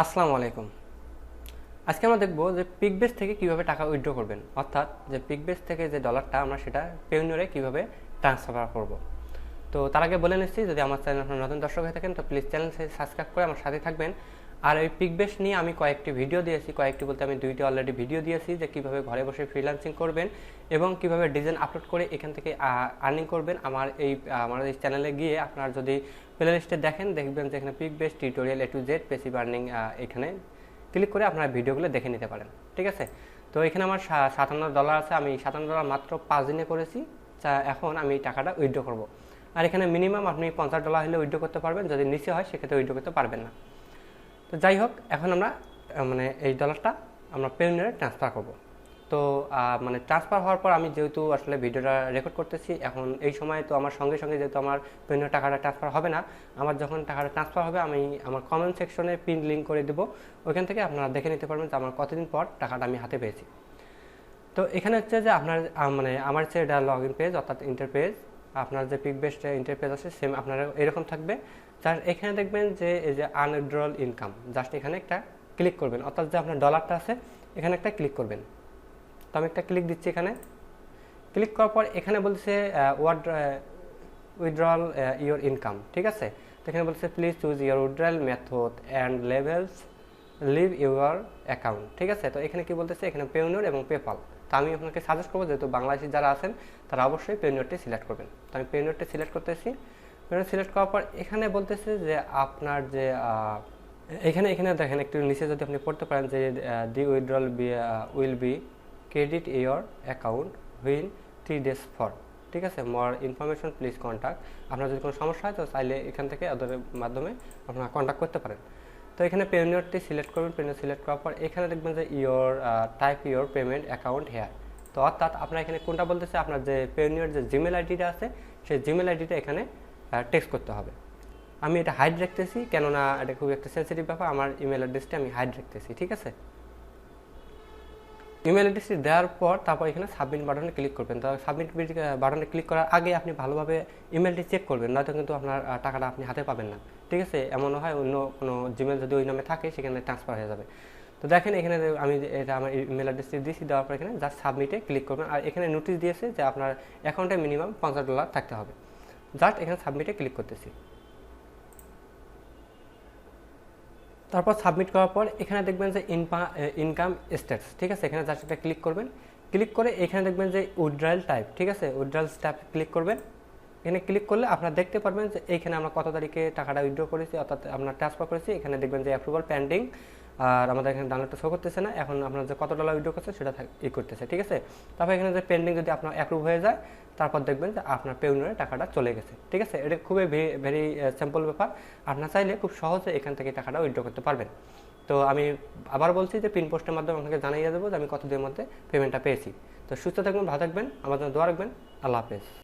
আসসালামু আলাইকুম। আজকে আমরা দেখব যে পিকবেস্ট থেকে কিভাবে টাকা উইথড্র করবেন, অর্থাৎ যে পিকবেস্ট থেকে যে ডলারটা আমরা সেটা পেইওনিয়রে কিভাবে ট্রান্সফার করব। তো তার আগে বলে নিচ্ছি, যদি আমার চ্যানেল আপনার নতুন দর্শক হয়ে থাকেন তো প্লিজ চ্যানেল সাবস্ক্রাইব করে আমার সাথে থাকবেন। আর এই পিকবেস্ট নিয়ে আমি কয়েকটি ভিডিও দিয়েছি, কয়েকটি বলতে আমি দুইটি অলরেডি ভিডিও দিয়েছি যে কিভাবে ঘরে বসে ফ্রিল্যান্সিং করবেন এবং কিভাবে ডিজাইন আপলোড করে এখান থেকে আর্নিং করবেন। আমার এই চ্যানেলে গিয়ে আপনার যদি প্লে লিস্টে দেখবেন যে এখানে Pikbest tutorial A to Z passive earning, এখানে ক্লিক করে আপনারা ভিডিওগুলো দেখে নিতে পারেন। ঠিক আছে, তো এখানে আমার $57 আছে, আমি $57 মাত্র 5 দিনে করেছি। এখন আমি টাকাটা উইথড্র করব। আর এখানে মিনিমাম আপনি $50 হলে উইথড্র করতে পারবেন, যদি নিচে হয় সেক্ষেত্রে উইথড্র করতে পারবেন না। তো যাই হোক, এখন আমরা এই ডলারটা আমরা পেইওনিয়রে ট্রান্সফার করব। তো ট্রান্সফার হওয়ার পর আমি যেহেতু আসলে ভিডিওটা রেকর্ড করতেছি, এখন এই সময় তো আমার সঙ্গে সঙ্গে যেহেতু আমার পেইওনিয়র টাকাটা ট্রান্সফার হবে না, আমার যখন টাকাটা ট্রান্সফার হবে আমি আমার কমেন্ট সেকশনে পিন লিঙ্ক করে দেবো, ওইখান থেকে আপনারা দেখে নিতে পারবেন যে আমার কতদিন পর টাকাটা আমি হাতে পেয়েছি। তো এখানে হচ্ছে যে আপনার আমার হচ্ছে এটা লগ ইন পেজ, অর্থাৎ ইন্টারপেজ। আপনার যে পিকবেস্ট ইন্টারপেজ আছে সেম আপনার এরকম থাকবে। যার এখানে দেখবেন যে এই যে আনউইথড্রল ইনকাম, জাস্ট এখানে একটা ক্লিক করবেন, অর্থাৎ যে আপনার ডলারটা আছে এখানে একটা ক্লিক করবেন। তো আমি একটা ক্লিক দিচ্ছি। এখানে ক্লিক করার পর এখানে বলছে উইথড্রল ইওর ইনকাম। ঠিক আছে, তো এখানে বলছে please choose your withdrawal method and levels leave your account. ঠিক আছে, তো এখানে কি বলতেছে, এখানে পেইওনিয়র এবং পেপাল। তো আমি আপনাকে সাজেস্ট করবো, যেহেতু বাংলাদেশি যারা আছেন তারা অবশ্যই পেইওনিয়রটি সিলেক্ট করবেন। তো আমি পেইওনিয়রটি সিলেক্ট করতেছি। পেইওনিয়র সিলেক্ট করার পর এখানে বলতেছে যে আপনার যে এখানে এখানে দেখেন একটু নিচে যদি আপনি পড়তে পারেন যে the withdrawal will be credit your account within 3 days for. ঠিক আছে, মোর ইনফরমেশন প্লিজ কন্ট্যাক্ট। আপনার যদি কোনো সমস্যা হয় তো চাইলে এখান থেকে ওদের মাধ্যমে আপনারা কন্ট্যাক্ট করতে পারেন। তো এখানে পেইওনিয়রটি সিলেক্ট করবেন। পেইওনিয়র সিলেক্ট করার পর এখানে দেখবেন যে type your payment account here. তো অর্থাৎ আপনার এখানে কোনটা বলতেছে, আপনার যে পেইওনিয়র যে জিমেল আইডিটা আছে সেই জিমেল আইডিটা এখানে টেক্সট করতে হবে। আমি এটা হাইড রাখতেছি, কেননা এটা খুব একটা সেন্সিটিভ ব্যাপার। আমার ইমেল অ্যাড্রেসটা আমি হাইড রাখতেছি। ঠিক আছে, ইমেল অ্যাড্রেসটি দেওয়ার পর তারপর এখানে সাবমিট বাটনে ক্লিক করবেন। তো সাবমিট বাটনে ক্লিক করার আগে আপনি ভালোভাবে ইমেলটি চেক করবেন, নয়তো কিন্তু আপনার টাকাটা আপনি হাতে পাবেন না। ঠিক আছে, এমনও হয় অন্য কোনো জিমেল যদি ওই নামে থাকে সেখানে ট্রান্সফার হয়ে যাবে। তো দেখেন এখানে আমি এটা আমার ইমেল অ্যাড্রেসটি দিয়েছি, দেওয়ার পর এখানে জাস্ট সাবমিটে ক্লিক করবেন। আর এখানে নোটিশ দিয়েছে যে আপনার অ্যাকাউন্টে মিনিমাম $50 থাকতে হবে। জাস্ট এখানে সাবমিটে ক্লিক করতেছি। তারপর সাবমিট করার পর এখানে দেখবেন যে ইনকাম স্ট্যাটাস। ঠিক আছে, এখানে জাস্ট একটা ক্লিক করবেন। ক্লিক করে এখানে দেখবেন যে উইথড্রয়াল টাইপ। ঠিক আছে, উইথড্রয়াল টাইপ ক্লিক করবেন। এখানে ক্লিক করলে আপনারা দেখতে পারবেন যে এইখানে আমরা কত তারিখে টাকাটা উইথড্র করেছি, অর্থাৎ আমরা ট্রান্সফার করেছি। এখানে দেখবেন যে অ্যাপ্রুভাল পেন্ডিং, আর আমাদের এখানে ডাউনলোডটা শো করতেছে না। এখন আপনার যে কত ডলার উইথড্র করছে সেটা করতেছে। ঠিক আছে, তারপর এখানে যে পেন্ডিং যদি আপনার অ্যাপ্রুভ হয়ে যায়, তারপর দেখবেন যে আপনার পেইওনিয়রে টাকাটা চলে গেছে। ঠিক আছে, এটা খুবই ভেরি সিম্পল ব্যাপার। আপনার চাইলে খুব সহজে এখান থেকে টাকাটা উইথড্র করতে পারবেন। তো আমি আবার বলছি যে পিন পোস্টের মাধ্যমে আপনাকে জানিয়ে দেবো যে আমি কতদিনের মধ্যে পেমেন্টটা পেয়েছি। তো সুস্থ থাকবেন, ভালো থাকবেন, আমার জন্য দোয়া রাখবেন। আল্লাহ হাফেজ।